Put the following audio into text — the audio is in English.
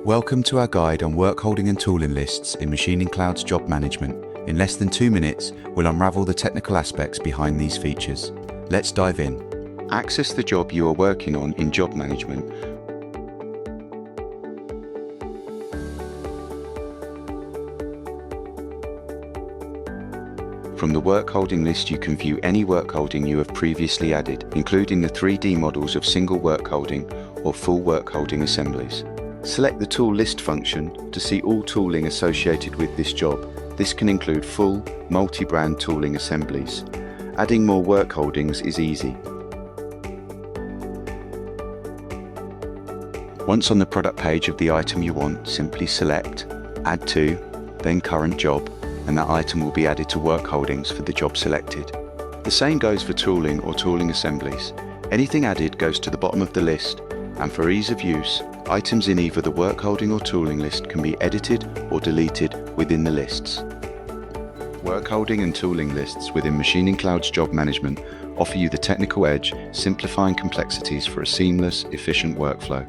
Welcome to our guide on work holding and tooling lists in MachiningCloud's job management. In less than 2 minutes, we'll unravel the technical aspects behind these features. Let's dive in. Access the job you are working on in job management. From the work holding list, you can view any work holding you have previously added, including the 3D models of single work holding or full work holding assemblies. Select the Tool List function to see all tooling associated with this job. This can include full, multi-brand tooling assemblies. Adding more work holdings is easy. Once on the product page of the item you want, simply select, Add To, then Current Job, and that item will be added to work holdings for the job selected. The same goes for tooling or tooling assemblies. Anything added goes to the bottom of the list, and for ease of use, items in either the work holding or tooling list can be edited or deleted within the lists. Work holding and tooling lists within MachiningCloud's job management offer you the technical edge, simplifying complexities for a seamless, efficient workflow.